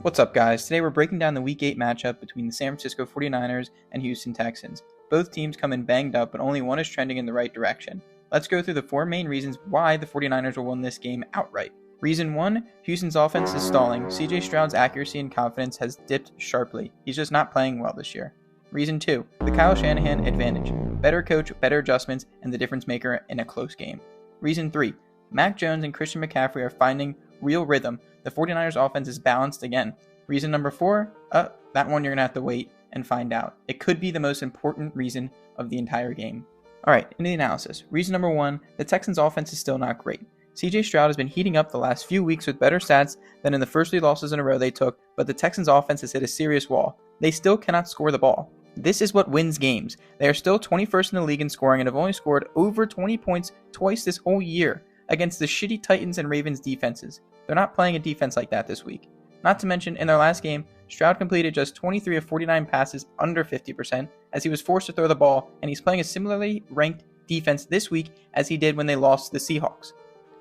What's up, guys? Today we're breaking down the Week 8 matchup between the San Francisco 49ers and Houston Texans. Both teams come in banged up, but only one is trending in the right direction. Let's go through the four main reasons why the 49ers will win this game outright. Reason 1, Houston's offense is stalling. CJ Stroud's accuracy and confidence has dipped sharply. He's just not playing well this year. Reason 2, the Kyle Shanahan advantage. Better coach, better adjustments, and the difference maker in a close game. Reason 3, Mac Jones and Christian McCaffrey are finding real rhythm. The 49ers offense is balanced again. Reason number 4, that one you're going to have to wait and find out. It could be the most important reason of the entire game. Alright, into the analysis. Reason number 1, the Texans offense is still not great. CJ Stroud has been heating up the last few weeks with better stats than in the first 3 losses in a row they took, but the Texans offense has hit a serious wall. They still cannot score the ball. This is what wins games. They are still 21st in the league in scoring and have only scored over 20 points twice this whole year against the shitty Titans and Ravens defenses. They're not playing a defense like that this week. Not to mention, in their last game, Stroud completed just 23 of 49 passes under 50% as he was forced to throw the ball, and he's playing a similarly ranked defense this week as he did when they lost to the Seahawks.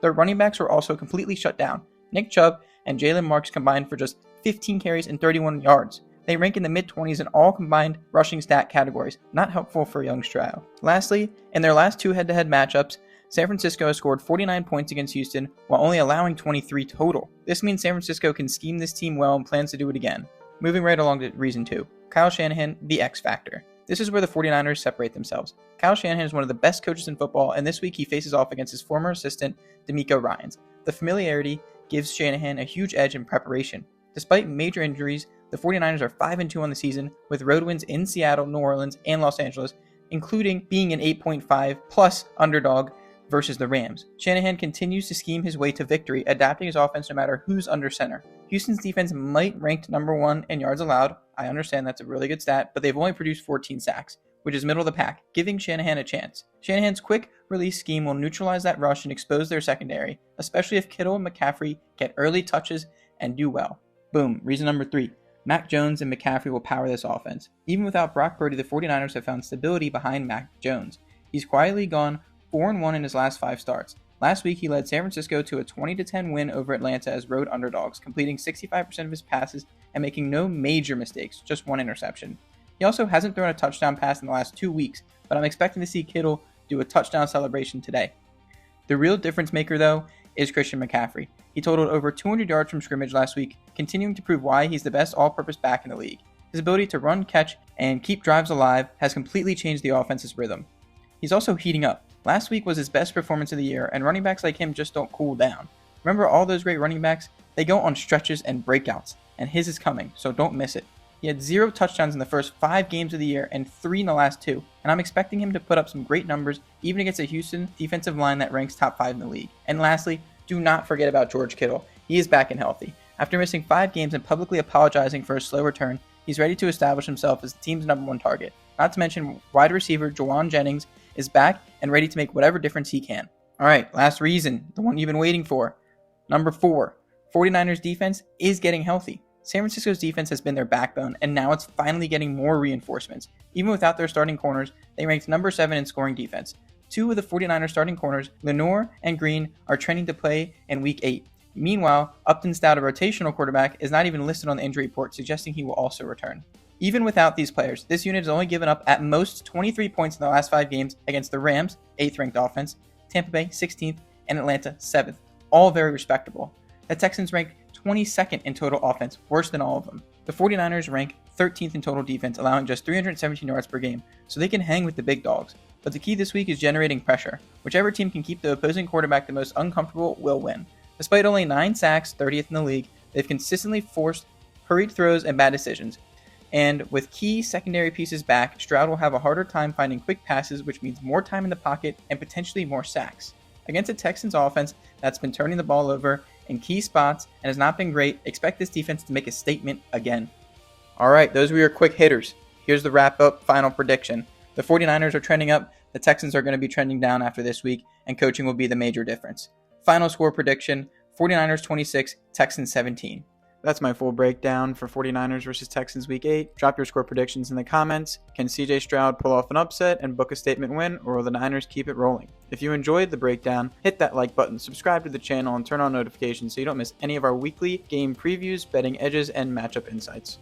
Their running backs were also completely shut down. Nick Chubb and Jalen Marks combined for just 15 carries and 31 yards. They rank in the mid-20s in all combined rushing stat categories, not helpful for young Stroud. Lastly, in their last 2 head-to-head matchups, San Francisco has scored 49 points against Houston while only allowing 23 total. This means San Francisco can scheme this team well and plans to do it again. Moving right along to reason 2, Kyle Shanahan, the X factor. This is where the 49ers separate themselves. Kyle Shanahan is one of the best coaches in football, and this week he faces off against his former assistant, DeMeco Ryans. The familiarity gives Shanahan a huge edge in preparation. Despite major injuries, the 49ers are 5-2 on the season, with road wins in Seattle, New Orleans, and Los Angeles, including being an 8.5 plus underdog versus the Rams. Shanahan continues to scheme his way to victory, adapting his offense no matter who's under center. Houston's defense might rank number 1 in yards allowed. I understand that's a really good stat, but they've only produced 14 sacks, which is middle of the pack, giving Shanahan a chance. Shanahan's quick release scheme will neutralize that rush and expose their secondary, especially if Kittle and McCaffrey get early touches and do well. Boom. Reason number 3. Mac Jones and McCaffrey will power this offense. Even without Brock Purdy, the 49ers have found stability behind Mac Jones. He's quietly gone 4-1 in his last 5 starts. Last week, he led San Francisco to a 20-10 win over Atlanta as road underdogs, completing 65% of his passes and making no major mistakes, just 1 interception. He also hasn't thrown a touchdown pass in the last 2 weeks, but I'm expecting to see Kittle do a touchdown celebration today. The real difference maker, though, is Christian McCaffrey. He totaled over 200 yards from scrimmage last week, continuing to prove why he's the best all-purpose back in the league. His ability to run, catch, and keep drives alive has completely changed the offense's rhythm. He's also heating up. Last week was his best performance of the year, and running backs like him just don't cool down. Remember all those great running backs? They go on stretches and breakouts, and his is coming, so don't miss it. He had 0 touchdowns in the first 5 games of the year and 3 in the last 2, and I'm expecting him to put up some great numbers even against a Houston defensive line that ranks top 5 in the league. And lastly, do not forget about George Kittle. He is back and healthy. After missing 5 games and publicly apologizing for his slow return, he's ready to establish himself as the team's number 1 target. Not to mention wide receiver Juwan Jennings is back and ready to make whatever difference he can. Alright, last reason, the one you've been waiting for. Number 4, 49ers defense is getting healthy. San Francisco's defense has been their backbone, and now it's finally getting more reinforcements. Even without their starting corners, they ranked number 7 in scoring defense. 2 of the 49ers starting corners, Lenoir and Green, are training to play in Week 8. Meanwhile, Upton Stout, a rotational quarterback, is not even listed on the injury report, suggesting he will also return. Even without these players, this unit has only given up at most 23 points in the last 5 games against the Rams, 8th ranked offense, Tampa Bay, 16th, and Atlanta, 7th. All very respectable. The Texans rank 22nd in total offense, worse than all of them. The 49ers rank 13th in total defense, allowing just 317 yards per game, so they can hang with the big dogs. But the key this week is generating pressure. Whichever team can keep the opposing quarterback the most uncomfortable will win. Despite only 9 sacks, 30th in the league, they've consistently forced hurried throws and bad decisions. And with key secondary pieces back, Stroud will have a harder time finding quick passes, which means more time in the pocket and potentially more sacks. Against a Texans offense that's been turning the ball over in key spots and has not been great, expect this defense to make a statement again. Alright, those were your quick hitters. Here's the wrap-up final prediction. The 49ers are trending up, the Texans are going to be trending down after this week, and coaching will be the major difference. Final score prediction, 49ers 26, Texans 17. That's my full breakdown for 49ers versus Texans Week 8. Drop your score predictions in the comments. Can CJ Stroud pull off an upset and book a statement win, or will the Niners keep it rolling? If you enjoyed the breakdown, hit that like button, subscribe to the channel, and turn on notifications so you don't miss any of our weekly game previews, betting edges, and matchup insights.